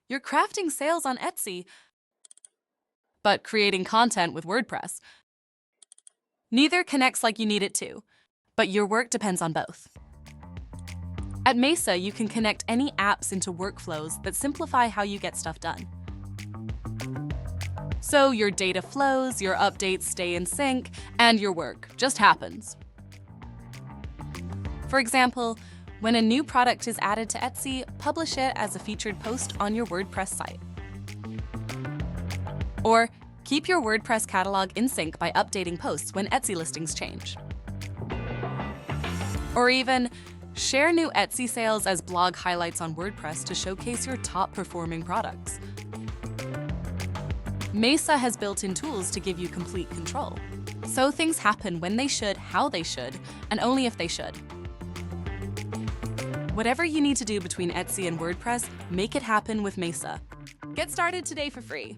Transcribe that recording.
You're crafting sales on Etsy, but creating content with WordPress. Neither connects like you need it to, but your work depends on both. At Mesa, you can connect any apps into workflows that simplify how you get stuff done. So your data flows, your updates stay in sync, and your work just happens. For example, when a new product is added to Etsy, publish it as a featured post on your WordPress site. Or keep your WordPress catalog in sync by updating posts when Etsy listings change. Or even share new Etsy sales as blog highlights on WordPress to showcase your top-performing products. Mesa has built-in tools to give you complete control, so things happen when they should, how they should, and only if they should. Whatever you need to do between Etsy and WordPress, make it happen with Mesa. Get started today for free.